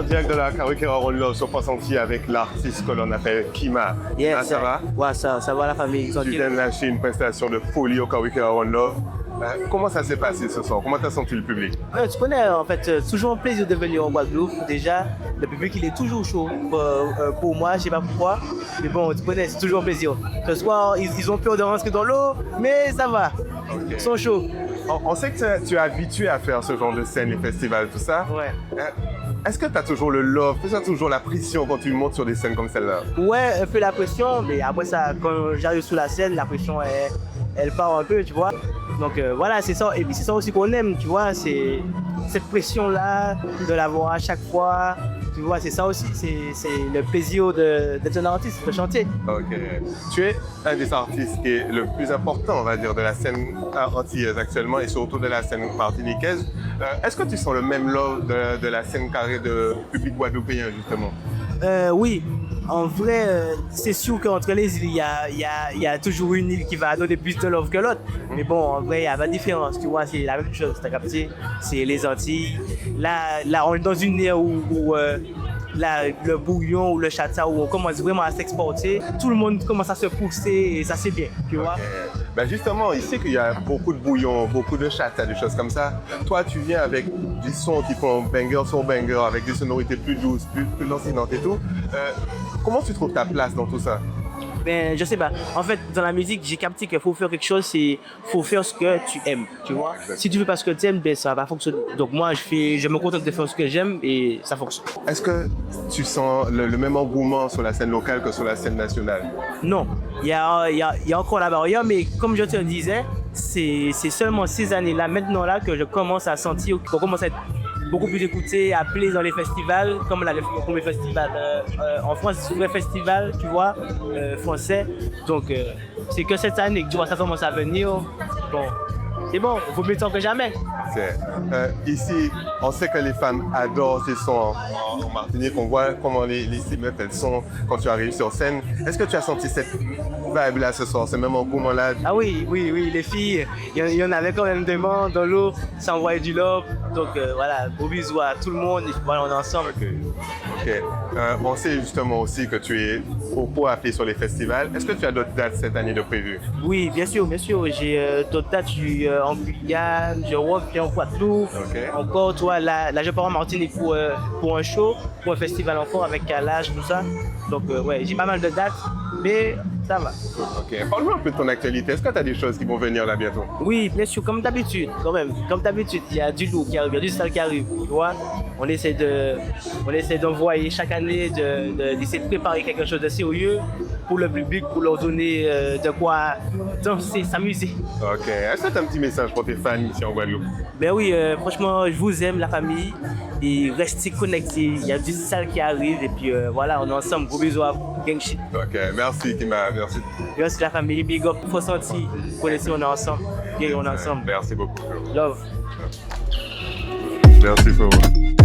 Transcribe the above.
direct de la Kawikera One Love sur Poissanti avec l'artiste que l'on appelle Kima. Yes, Ah, ça va? Ouais, ça va la famille. Tu viens de lâcher une prestation de folie au Kawikera One Love. Comment ça s'est passé ce soir? Comment t'as senti le public? Tu connais, en fait, toujours un plaisir de venir en Guadeloupe. Déjà, le public, il est toujours chaud. Pour moi, je sais pas pourquoi. Mais bon, tu connais, c'est toujours un plaisir. Ce soir, ils ont peur de rentrer dans l'eau, mais ça va. Okay. Ils sont chauds. On sait que tu es habitué à faire ce genre de scène, les festivals, tout ça. Ouais. Est-ce que tu as toujours le love, tu as toujours la pression quand tu montes sur des scènes comme celle-là? Ouais, un peu la pression, mais après ça, quand j'arrive sur la scène, la pression, elle part un peu, tu vois. Donc voilà, c'est ça. Et puis c'est ça aussi qu'on aime, tu vois. C'est cette pression-là, de l'avoir à chaque fois. Tu vois, c'est ça aussi. C'est le plaisir d'être un artiste, de chanter. Ok. Tu es un des artistes qui est le plus important, on va dire, de la scène antillaise actuellement et surtout de la scène martiniquaise. Est-ce que tu sens le même love de la scène carrée de public guadeloupéen, justement? Oui. En vrai, c'est sûr qu'entre les îles, il y a toujours une île qui va donner plus de love que l'autre. Mais bon, en vrai, il y a pas de différence. Tu vois, c'est la même chose. T'as capté? C'est les Antilles. Là, on est dans une ère où le bouillon ou le chata, où on commence vraiment à s'exporter. Tout le monde commence à se pousser et ça, c'est bien. Tu vois? Ben justement, ici qu'il y a beaucoup de bouillon, beaucoup de chata, des choses comme ça. Toi, tu viens avec des sons qui font banger sur banger, avec des sonorités plus douces, plus lancinantes et tout. Comment tu trouves ta place dans tout ça? Ben, je sais pas. En fait, dans la musique, j'ai capté qu'il faut faire quelque chose, c'est faut faire ce que tu aimes, tu vois. Si tu fais pas ce que tu aimes, ben ça va pas fonctionner. Donc moi, je me contente de faire ce que j'aime et ça fonctionne. Est-ce que tu sens le même engouement sur la scène locale que sur la scène nationale? Non, il y a encore la barrière, mais comme je te le disais, c'est seulement ces années-là, maintenant là, que je commence à sentir qu'on commence à être beaucoup plus écouté, appelé dans les festivals, comme le premier festival en France, c'est un vrai festival, tu vois, français. Donc, c'est que cette année que tu vois, ça commence à venir. Bon, c'est bon, il faut mieux tard que jamais. Ici, on sait que les femmes adorent ces sons en Martinique. On voit comment les meufs, elles sont quand tu arrives sur scène. Est-ce que tu as senti cette vibe-là ce soir, ce même engouement-là? Ah oui, les filles, il y en avait quand même des mains dans l'eau, ça envoyait du love. Donc voilà, gros bisous à tout le monde et voilà, on est ensemble. Ok. On sait justement aussi que tu es beaucoup appelé sur les festivals. Est-ce que tu as d'autres dates cette année de prévues? Oui, bien sûr. J'ai d'autres dates. Je suis en Guyane, je reviens en Guadeloupe. Okay. Encore, tu vois, là je pars en Martinique pour un show, pour un festival encore avec Kalash, tout ça. Donc ouais, j'ai pas mal de dates, mais ça va. Ok. Parle-moi un peu de ton actualité. Est-ce que tu as des choses qui vont venir là bientôt? Oui, bien sûr, comme d'habitude, quand même. Comme d'habitude, il y a du lourd qui arrive, il y a du sale qui arrive. Tu vois, on essaie d'envoyer chaque année, d'essayer de préparer quelque chose de sérieux pour le public, pour leur donner de quoi danser, s'amuser. Ok. Est-ce que tu as un petit message pour tes fans ici en Guadeloupe? Ben oui, franchement, je vous aime, la famille. Et restez connectés. Il y a du sale qui arrive. Et puis voilà, on est ensemble. Gros bisous à vous. Gang shit. Ok, merci Kima, merci. Merci la famille. Big up. Faut sentir. Vous connaissez, on est ensemble. Gang, on est ensemble. Merci beaucoup. Love. Merci pour moi.